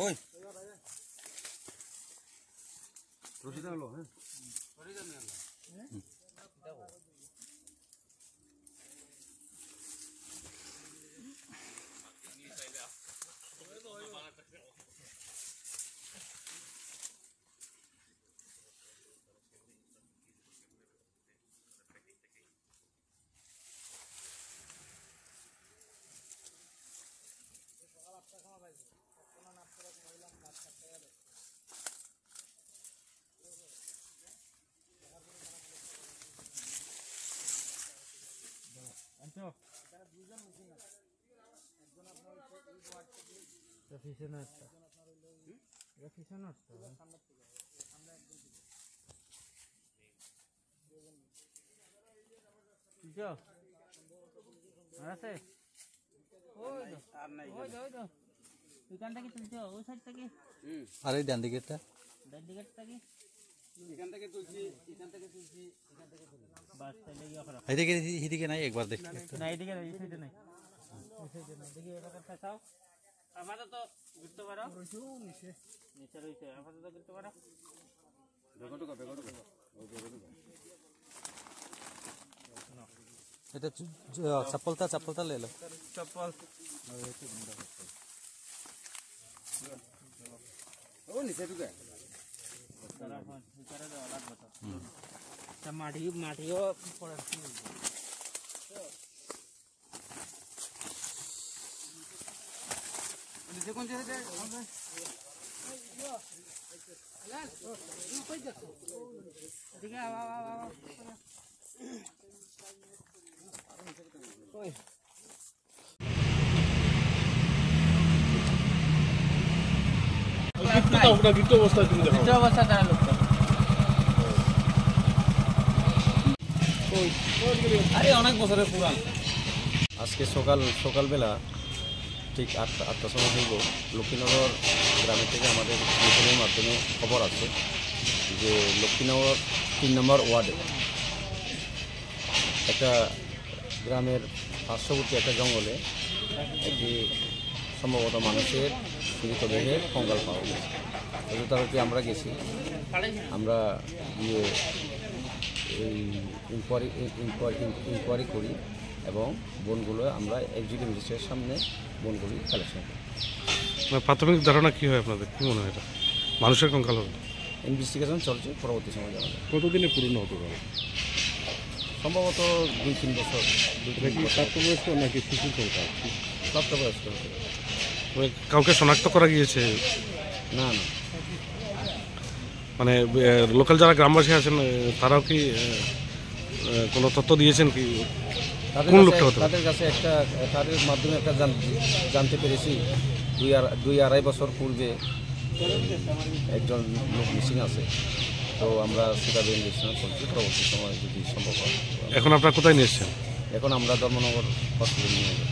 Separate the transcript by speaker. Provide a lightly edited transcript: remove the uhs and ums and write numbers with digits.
Speaker 1: ওই রশিদা হলো হ্যাঁ রশিদা নিয়ে আনলাম আরে ডান দিকেরটা এদিকে নাই একবার দেখি এটা चप्पल ले लो चप्पल ओ नीचे रुके माटियो पड़े नीचे कौन से ठीक है আজকে সকালবেলা ঠিক 8টার সময় হইব লক্ষ্মীনগর গ্রামের থেকে আমাদের টেলিফোনের মাধ্যমে খবর আছে যে লক্ষ্মীনগর 3 নম্বর ওয়ার্ডে একটা গ্রামের পার্শ্ববর্তী একটা জঙ্গলে একটি সম্ভবত মানুষের মৃতদেহের কঙ্কাল পাওয়া গেছে। তদারকি আমরা গেছি, আমরা গিয়ে এই ইনকোয়ারি করি এবং বনগুলো আমরা এক্সিকিউটিভ ম্যাজিস্ট্রেটের সামনে বনগুলি কালেকশন করি।
Speaker 2: প্রাথমিক ধারণা কী হয় আপনাদের, কী মনে হয় এটা মানুষের কঙ্কাল হবে?
Speaker 1: ইনভেস্টিগেশন চলছে, পরবর্তী সময় জানা যাবে।
Speaker 2: কতদিনে পুরনো হতে পারে?
Speaker 1: সম্ভবত 2-3 বছর।
Speaker 2: প্রাপ্তবয়স্ক নাকি শিশু কঙ্কাল?
Speaker 1: প্রাপ্তবয়স্ক।
Speaker 2: কাউকে শনাক্ত করা গিয়েছে?
Speaker 1: না না,
Speaker 2: মানে লোকাল যারা গ্রামবাসী আছেন তারাও কি কোনো তথ্য দিয়েছেন কি কোন লোকটা হতে?
Speaker 1: তাদের মাধ্যমে একটা জানতে পেরেছি 2-2.5 বছর পূর্বে একজন লোক মিসিং আছে। তো আমরা সেটা ইনভেস্টিগেশন করছি, পরবর্তী সময় যদি সম্ভব হয়।
Speaker 2: এখন আপনারা কোথায় নিয়ে এসেছেন?
Speaker 1: এখন আমরা ধর্মনগর হসপিটালে নিয়ে যাবো।